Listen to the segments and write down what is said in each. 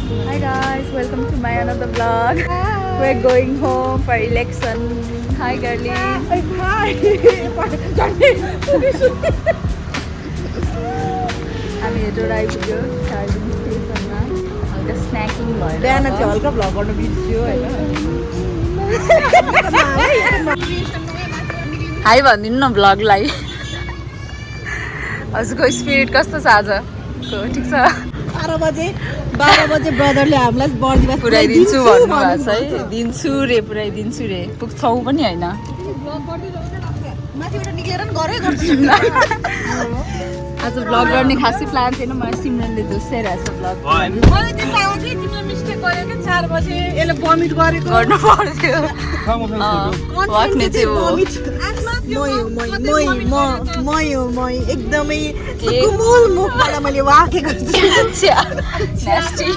Hi guys, welcome to my another vlog. We're going home for election. Hi girlies. Hi. हामी हेरेर आइपुग्यो charging स्टेसनमा हल्का स्न्याकिङ भयो बिहान चाहिँ हल्का भ्लग गर्न बिर्स्यो होइन हाई भनिदिनु न भ्लगलाई हजुरको स्पिरिट कस्तो छ आजको ठिक छ 12 बजे ब्रदरले हामीलाई बर्दिवास पुऱ्याइदिन्छु भन्नुभएको छ है दिन्छु रे पुऱ्याइदिन्छु रे पुग्छौ पनि होइन माथिबाट निक्लेर नि गरै गर्छु आज भ्लग गर्ने खासै प्लान थिएन मलाई सिमरनले जोसिरहेको छ भ्लग मैले तिमीलाई आउँथेँ तिमीले मिस्टेक गर्यो कि 4 बजे यसले बमिट गरेको गर्नु पर्थ्यो वाक्ने चाहिँ हो म एकदमै सुकुमोल मुखबाट मैले वाकेको छु Nasty.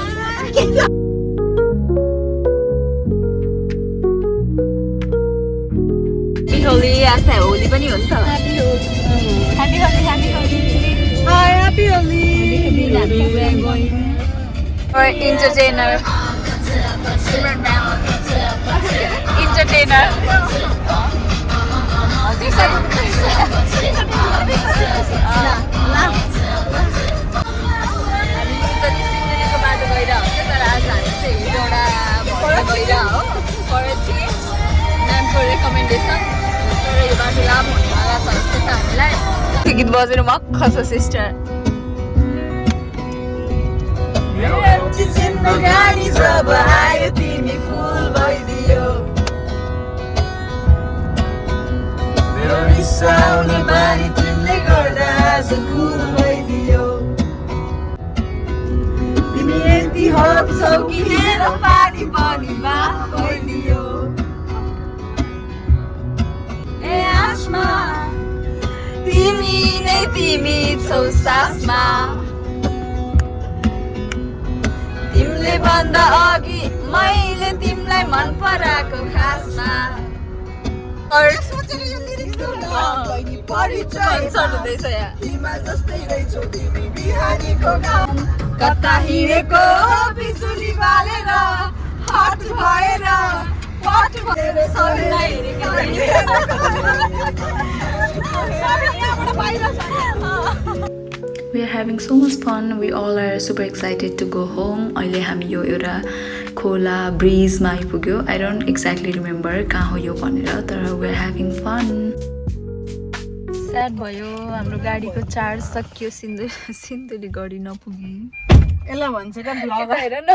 होली आज त होली पनि हो नि त Happy Holi. Hi, happy Holi. Or entertainer. Entertainer. बाटो गइरहेको हुन्छ तर आज हामी चाहिँ एउटा भन्न गइरहेको हो फरेस्ट नामको रेकमेन्डेसन तर यो बाटो लामो हुनेवाला छ जस्तो छ हामीलाई गीत बजेर मक्ख छ सिस्टर जब आयो तिमी फुल भइदियो मेरो रिसाउने बानी तिमीले गर्दा आज कुल भइदियो तिमी यति हप्छौ कि हेर पानी पनि माफ भइदियो ए आसमा तिमी नै तिमी छौ सासमा तिमीले भन्दा अघि मैले तिमीलाई मन पराएको खासमा कता हिँडेको बिजुली बालेर हट भएर पट भएर सबैलाई We are having so much fun. We all are super excited to go home. अहिले हामी यो एउटा खोला ब्रिजमा आइपुग्यो. I don't exactly remember कहाँ हो यो भनेर तर we are having fun. Sad भयो हाम्रो गाडीको चार्ज सकियो सिन्धुली गडी नपुगी. यसलाई भन्छ क्या ब्लग हेर न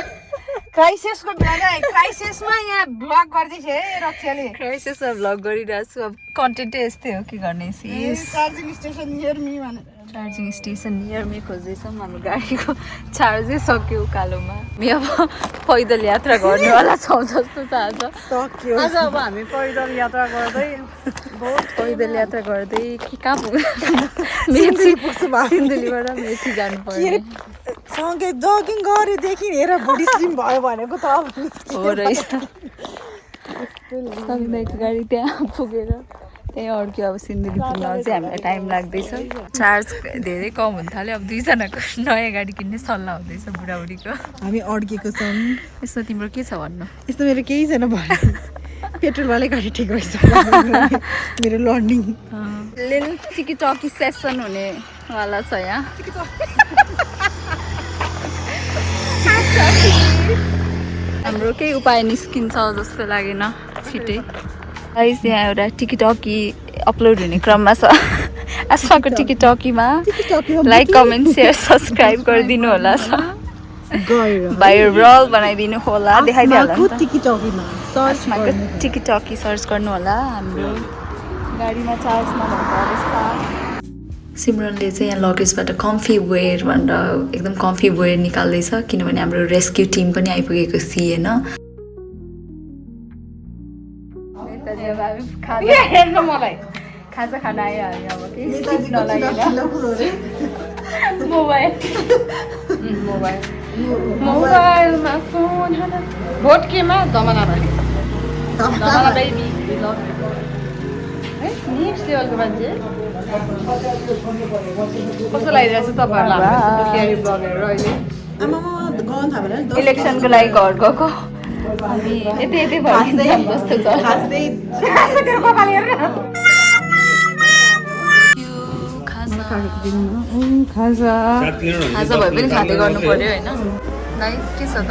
क्राइसिसको बेला क्राइसिसमा यहाँ ब्लग गर्दै थिए रक्षाले क्राइसिसमा भ्लग गरिरहेको छु अब कन्टेन्टै यस्तै हो के गर्ने चार्जिङ स्टेसन नियर मी भनेर चार्जिङ स्टेसन नियर मी खोज्दैछौँ हाम्रो गाडीको चार्जै सक्यो उकालोमा हामी अब पैदल यात्रा गर्नेवाला छौँ जस्तो छ आज सक्यो आज अब हामी पैदल यात्रा गर्दै पैदल यात्रा गर्दै कहाँ पुग्छ मेची पुग्छु सिन्धुलीबाट मेची जानु पर्यो सँगै जगिङ गरेदेखि हेर बडी स्लिम भयो भनेको त हो रहेछ सकिँदैको गाडी त्यहाँ पुगेर त्यही अड्क्यो अब सिन्धुली पुग्न चाहिँ हामीलाई टाइम लाग्दैछ चार्ज धेरै कम हुन थाल्यो अब 2 जनाको नयाँ गाडी किन्ने सल्लाह हुँदैछ बुढाबुढीको हामी अड्केको छौँ यस्तो तिम्रो के छ भन्नु यस्तो मेरो केही छैन भन्नु पेट्रोलवालै गाडी ठिक रहेछ मेरो लर्निङ लिल टिकी टकी सेसन हुनेवाला छ यहाँ हाम्रो केही उपाय निस्किन्छ जस्तो लागेन छिटै गाइस यहाँ एउटा टिकटकी अपलोड हुने क्रममा छ आसमाको टिकटकीमा लाइक कमेन्ट सेयर सब्सक्राइब गरिदिनु होला भाइरल बनाइदिनु होला देखाइदिनु होला आसमाको टिकटकी सर्च गर्नु होला हाम्रो गाडीमा चार्ज नभएको अवस्था सिमरनले चाहिँ यहाँ लगेजबाट कम्फी वेयर भनेर एकदम कम्फी वेयर निकाल्दैछ किनभने हाम्रो रेस्क्यु टिम पनि आइपुगेको थिएन खाजा खाना आयो हामी अब केही स्किप नलागेर मोबाइलमा फोन भोट केमा दमना बेबी नेक्स्ट लेभलको मान्छे कस्तो लागिरहेको छ तपाईँहरूलाई ब्लगहरू अहिले आमामा इलेक्सनको लागि घर गएको हामी यतै यतै भइदिन्छौँ जस्तो छ खाजा भए पनि खाँदै गर्नु पर्यो होइन दाइ के छ त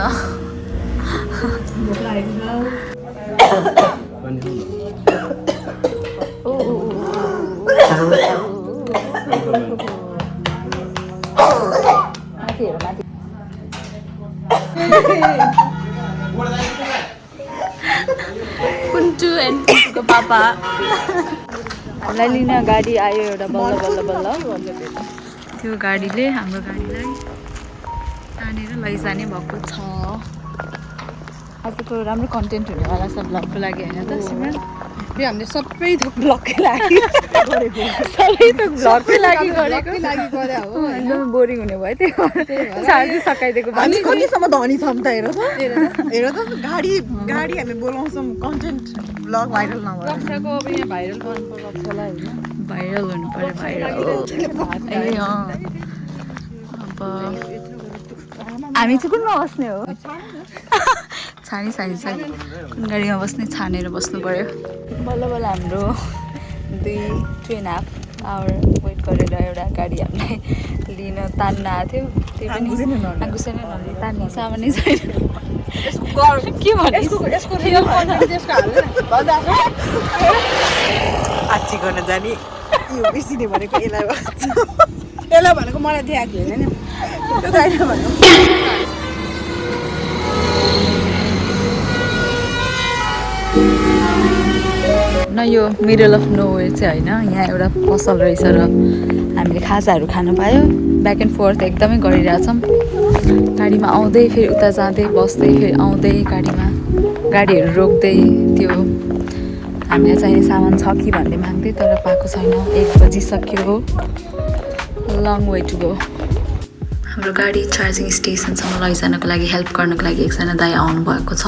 कुन्टु एन्ड कुन्टुको पापा हामीलाई लिन गाडी आयो एउटा बल्ल बल्ल बल्ल त्यो गाडीले हाम्रो गाडीलाई तानेर लैजाने भएको छ आजको राम्रो कन्टेन्ट हुनेवाला छ ब्लगको लागि होइन त सिमरन हामीले सबै थोक ब्लगकै लागि सबै थोक ब्लगकै लागि गरेको एकदमै बोरिङ हुने भयो त्यही चार्ज सकाइदिएको हामी कतिसम्म धनी छौँ त हेर त गाडी हामी बोलाउँछौँ कन्टेन्ट ब्लग भाइरल नभएर रक्षाको अब यहाँ भाइरल गर्नु पर्छ रक्षालाई होइन भाइरल हुनु पर्यो भाइरल ए अब हामी चाहिँ कुनमा बस्ने हो छानी कुन गाडीमा बस्ने छानेर बस्नु पर्यो बल्ल बल्ल हाम्रो 2.5 आवर वेट गरेर एउटा गाडी हामीलाई लिन तान्न आएको थियो त्यही पनि आगुसेन नले तान्ने सामान्य छैन के भने यसको रियल कन्टेन्ट त्यसको आची गर्न जाने यो बेसिने भनेको यसलाई भनेको मलाई देखाएको होइन नि त्यो गाडी भनेको न यो मिडल अफ नोवेयर चाहिँ होइन यहाँ एउटा पसल रहेछ र हामीले खाजाहरू खानु पायो ब्याक एन्ड फोर्थ एकदमै गरिरहेछौँ गाडीमा आउँदै फेरि उता जाँदै बस्दै फेरि आउँदै गाडीहरू रोक्दै त्यो हामीलाई चाहिने सामान छ कि भन्ने माग्दै तर पाएको छैन 1 बजिसक्यो लङ वे टु गो हाम्रो गाडी चार्जिङ स्टेसनसम्म लैजानको लागि हेल्प गर्नको लागि एकजना दाइ आउनुभएको छ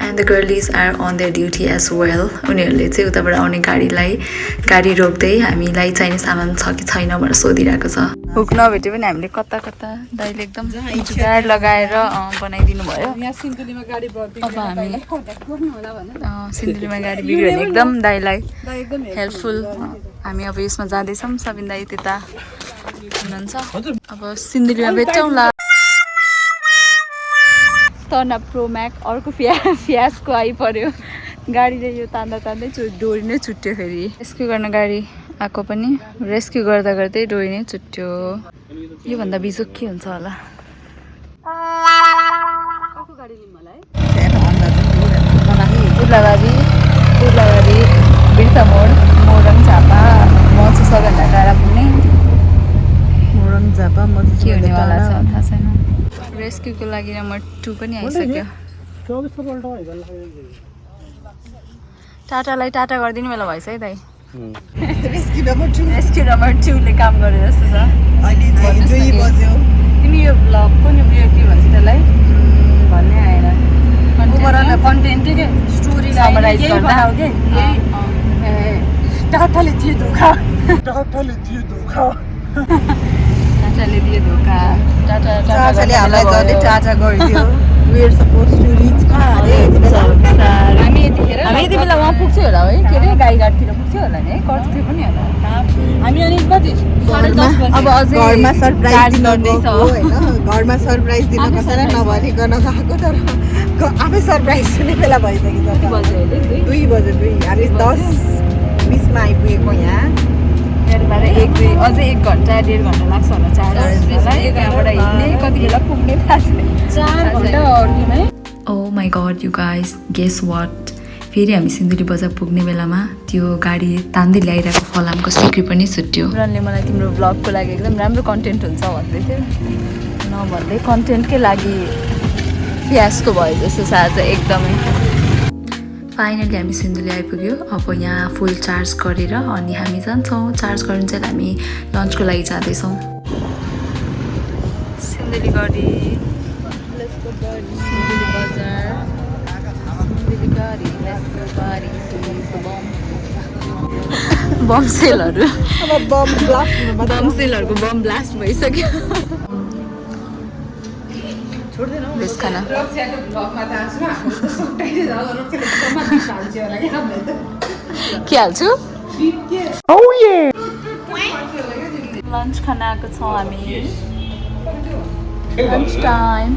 and the girls are on their duty as well उनीहरूले चाहिँ उताबाट आउने गाडी रोक्दै हामीलाई चाहिने सामान छ कि छैन भनेर सोधिरहेको छ हुक नभेटे पनि हामीले कता दाइले एकदम जुगाड लगाएर बनाइदिनु भयो यहाँ सिन्धुलीमा गाडी अब हामी सिन्धुलीमा गाडी बिग्रियो भने एकदम दाइलाई हेल्पफुल हामी अब यसमा जाँदैछौँ सबिन दाइ त्यता हुनुहुन्छ अब सिन्धुलीमा भेटौँला टर्न प्रो म्याक अर्को फियासको आइपर्यो गाडीले यो तान्दै डोरी नै छुट्यो फेरि रेस्क्यु गर्न गाडी आएको पनि रेस्क्यु गर्दै डोरी नै छुट्यो योभन्दा बिजोक के हुन्छ होला उर्लाबारी बिर्ता मोड मोरङ झापा म चाहिँ सबैभन्दा टाढा पुग्ने मोरङ झापा के हुनेवाला छ थाहा छैन रेस्क्युको लागि नम्बर 2 पनि आइसक्यो टाटालाई टाटा गरिदिनु बेला भएछ है दाइ रेस्क्यु नम्बर 2 ले काम गरे जस्तो छ तिमी यो ब्लगको नि उयो के भन्छ त्यसलाई भन्ने आएन कन्टेन्ट के स्टोरी समराइज गर्दा टाटाले दियो धोका टाटाले दियो धोका टाटाले हामीलाई जहिले टाटा गरिदियो we are supposed to reach हामी यति बेला वहाँ पुग्थ्यो होला है के अरे गाईघाटतिर पुग्थ्यो होला नि है कट्थ्यो पनि होला हामी अनि कति अब अझै घरमा सरप्राइज दिँदैछ हैन घरमा सरप्राइज दिन कसैलाई नभनिकन गएको तर आफै सरप्राइज हुने बेला भइसक्यो 2 बजे हामी 10:20 मा आइपुगेको यहाँ अझै 1 घन्टा 1.5 घन्टा लाग्छ होला चार्जलाई यहाँबाट हिँड्ने कति बेला पुग्ने थाहा छैन 4 घन्टा अड्किने Oh my god, you guys, guess what? फेरि हामी सिन्धुली बजार पुग्ने बेलामा त्यो गाडी तान्दै ल्याइरहेको फलामको सिक्री पनि छुट्यो रनले मलाई तिम्रो ब्लगको लागि एकदम राम्रो कन्टेन्ट हुन्छ भन्दै थियो नभन्दै कन्टेन्टकै लागि फियासको भयो जस्तो छ आज एकदमै फाइनली हामी सिन्धुली आइपुग्यो अब यहाँ फुल चार्ज गरेर अनि हामी जान्छौँ चार्ज गर्नु चाहिँ हामी लन्चको लागि जाँदैछौँ सिन्धुली गाडी बमसेलहरूको बम ब्लास्ट भइसक्यो बेस खाना के हाल्छु लन्च खाना आएको छौँ हामी लन्च टाइम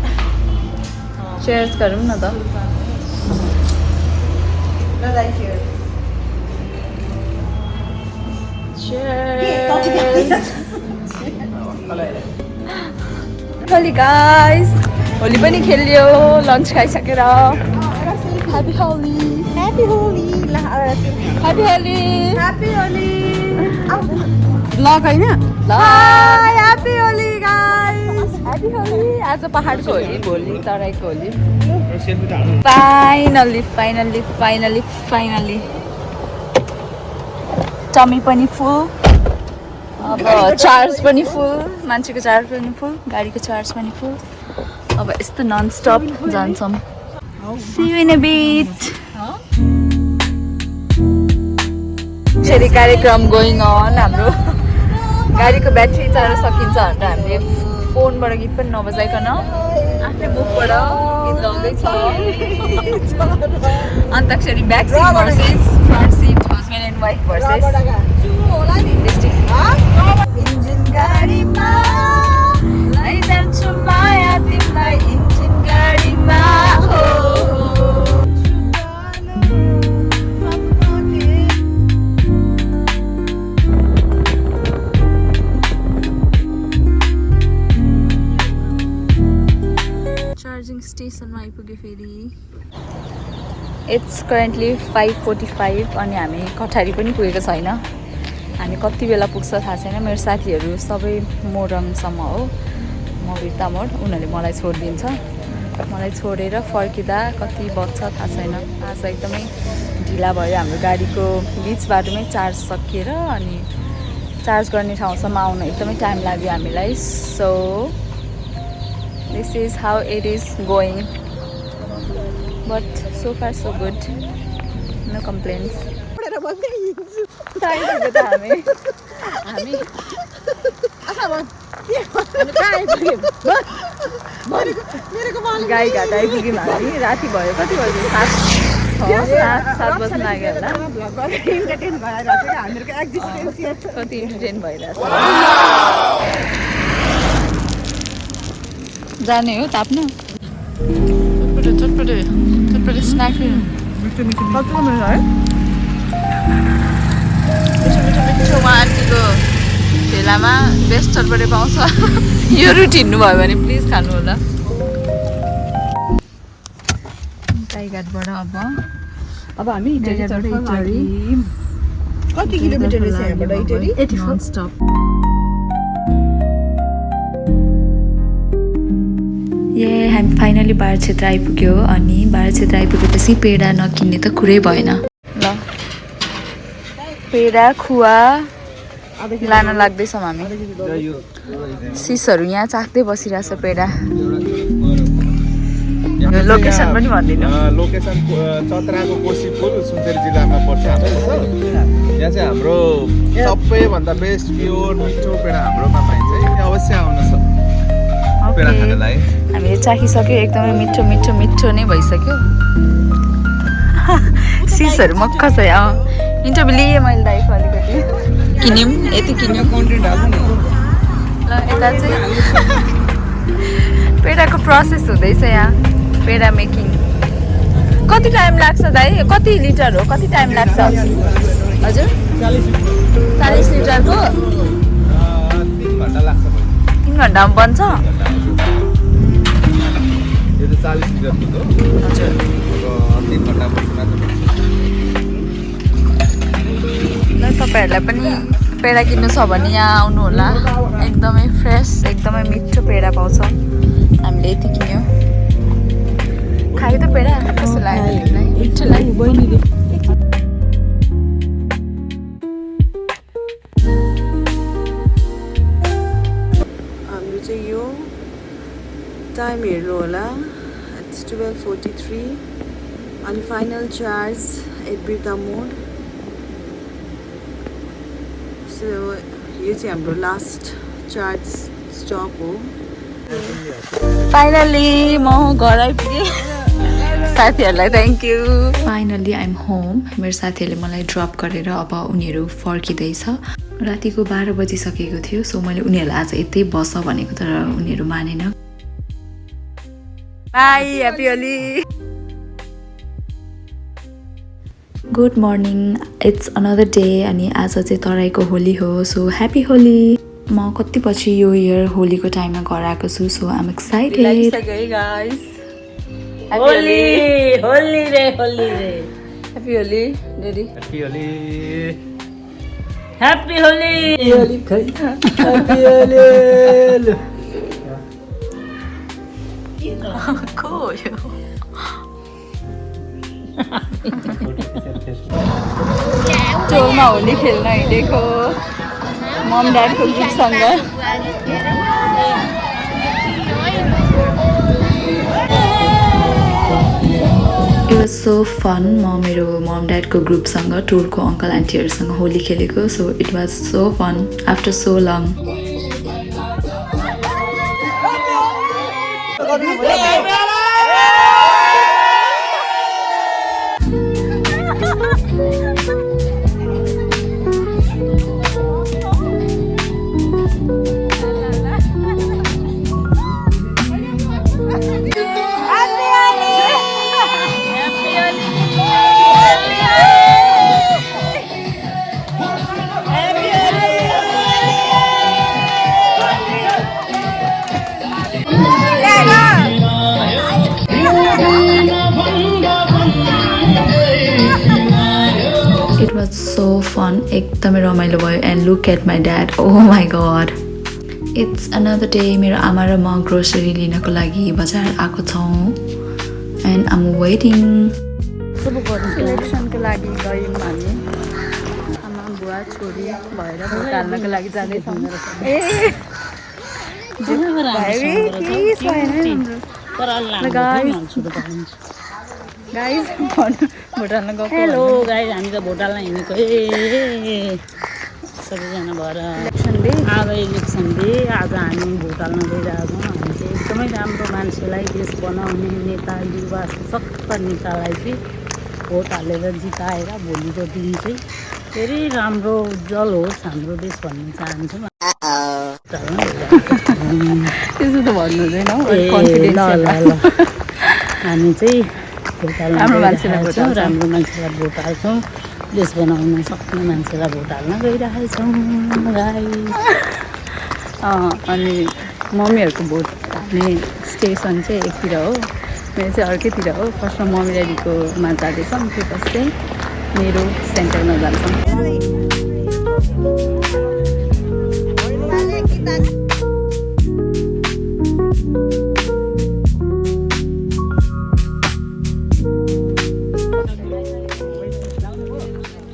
चेयर्स गरौँ न त होली गाइस होली पनि खेल्यो लन्च खाइसकेर happy Holi happy Holi happy Holi happy Holi blog हैन happy Holi guys happy Holi आज पहाडको होली भोलि तराईको Holi finally finally finally finally tummy पनि फुल अब चार्ज पनि फुल मान्छेको चार्ज पनि फुल गाडीको चार्ज पनि फुल अब यस्तो नन स्टप जान्छौँ See you in a bit. यसरी कार्यक्रम गोइङ अन हाम्रो गाडीको ब्याट्री चार्ज सकिन्छ भनेर हामीले फोनबाट गीत पनि नबजाइकन आफ्नै मुखबाट गीत गाउँदैछ अन्तखेरि back seat versus front seat husband and wife versus engine गाडीमा लैजान्छु माया तिमीलाई इन्जिन गाडीमा हो चार्जिङ स्टेसनमा आइपुग्यो फेरि इट्स करेन्टली 5:45 अनि हामी कठारी पनि पुगेको छैन हामी कति बेला पुग्छ थाहा छैन मेरो साथीहरू सबै मोरङसम्म हो म बिर्ता मोड उनीहरूले मलाई छोडिदिन्छ मलाई छोडेर फर्किँदा कति बज्छ थाहा छैन आज एकदमै ढिला भयो हाम्रो गाडीको बिच बाटोमै चार्ज सकिएर अनि चार्ज गर्ने ठाउँसम्म आउन एकदमै टाइम लाग्यो हामीलाई so this is how it is going but so far so good no complaints गाई घाट आइपुग्यौँ हामी राति भयो कति बज्यो 7 बज्न लाग्यो होला कति इन्टरटेन भइरहेछ जाने हो ताप्नु चटपटे स्न्याक मिठो आन्टीको ठेलामा बेस्ट चटपटे पाउँछ यो रुट हिँड्नुभयो भने प्लिज खानु होला गाईघाटबाट अब हामी कति किलोमिटर रहेछ यहाँबाट इटरी 84 स्टप हामी फाइनली बार क्षेत्र आइपुग्यो अनि बार क्षेत्र आइपुगेपछि पेडा नकिन्ने त कुरै भएन ल पेडा खुवा लान लाग्दैछौँ हामी सिसहरू यहाँ चाख्दै बसिरहेछ पेडा लोकेसन पनि भनिदिनु लोकेसन चतराको कोसीपुर सुनसरी जिल्लामा पर्छ हाम्रो यहाँ चाहिँ हाम्रो सबैभन्दा बेस्ट प्योर मिठो पेडा हाम्रोमा पाइन्छ यहाँ अवश्य आउनुहोस् पेडा खानलाई हामीले चाखिसक्यो एकदमै मिठो मिठो मिठो नै भइसक्यो सिसहरू मक्ख छ इन्टरभ्यू लिएँ मैले दाइको अलिकति किन्यौँ यति किन्यौँ कन्टेन्ट हाल्नु नि ल यता चाहिँ पेडाको प्रोसेस हुँदैछ यहाँ पेडा मेकिङ कति टाइम लाग्छ दाइ कति लिटर हो कति टाइम लाग्छ हजुर 40 लिटरको 3 घण्टा लाग्छ 3 घण्टामा बन्छ यो त 40 लिटरको हो हजुर 3 घण्टामा ल तपाईँहरूलाई पनि पेडा किन्नु छ भने यहाँ आउनु होला एकदमै फ्रेस एकदमै मिठो पेडा पाउँछ हामीले यति किन्यौँ खायो त पेडा कस्तो लाग्यो तिमीलाई मिठो लाग्यो बहिनीले हाम्रो चाहिँ यो टाइम हेर्नु होला इट्स 12:43 अनि final charge at Birtamod so यो चाहिँ हाम्रो लास्ट चार्ज स्टप हो फाइनली म घर आइपुगेँ साथीहरूलाई thank you finally I'm home मेरो साथीहरूले मलाई ड्रप गरेर अब उनीहरू फर्किँदैछ रातिको 12 बजिसकेको थियो सो मैले उनीहरूलाई आज यतै बस भनेको तर उनीहरू मानेन by happy Holi good morning it's another day अनि आज चाहिँ तराईको होली हो सो ह्याप्पी होली म कति पछि यो इयर होलीको टाइममा घर आएको छु so I am excited Holi Holi रे happy Holi ready happy Holi को यो चोरमा होली खेल्न हिँडेको मम ड्याडको ग्रुपसँग इट वाज सो फन म मेरो मम ड्याडको ग्रुपसँग टुरको अङ्कल आन्टीहरूसँग होली खेलेको so it was so fun after so long It was so fun. एकदमै रमाइलो भयो and look at my dad. Oh my god. It's another day. मेरो आमा र म ग्रोसरी लिनको लागि बजार आएको छौँ and I'm waiting. इलेक्सनको लागि गयौँ हामी आमा बुवा छोरी भएर भोट हाल्नको लागि जाँदैछौँ गाइस भोट हाल्न गएको हेलो गाइस हामी त भोट हाल्न हिँडेको सबैजना भएर आज इलेक्सन डे आज हामी भोट हाल्न गइरहेको छौँ हामी चाहिँ एकदमै राम्रो मान्छेलाई देश बनाउने नेता युवा सशक्त नेतालाई चाहिँ भोट हालेर जिताएर भोलिको दिन चाहिँ धेरै राम्रो उज्जवल होस् हाम्रो देश भन्न चाहन्छु त्यसो त भन्नु हुँदैन हामी चाहिँ राम्रो मान्छेलाई भोट हाल्छौँ देश बनाउन सक्ने मान्छेलाई भोट हाल्न गइरहेछौँ अनि मम्मीहरूको भोट हाल्ने स्टेसन चाहिँ एकतिर हो मेरो चाहिँ अर्कैतिर हो फर्स्टमा मम्मी ड्याडीकोमा जाँदैछौँ त्यो पछि चाहिँ मेरो सेन्टरमा जान्छौँ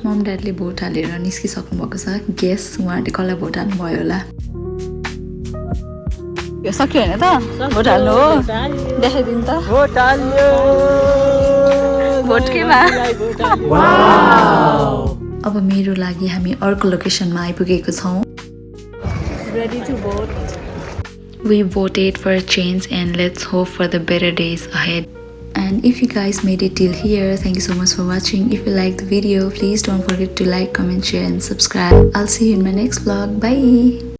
मम ड्याडले भोट हालेर निस्किसक्नु भएको छ गेस उहाँहरूले कसलाई भोट हाल्नु भयो होला यो सक्यो होइन त भोट हाल्नु हो देखाइदिनु त भोट हाल्यो भोट केमा अब मेरो लागि हामी अर्को लोकेसनमा आइपुगेको छौँ ready to vote We voted for a change and let's hope for the better days ahead. And if you guys made it till here, thank you so much for watching. If you liked the video, please don't forget to like, comment, share and subscribe. I'll see you in my next vlog. Bye!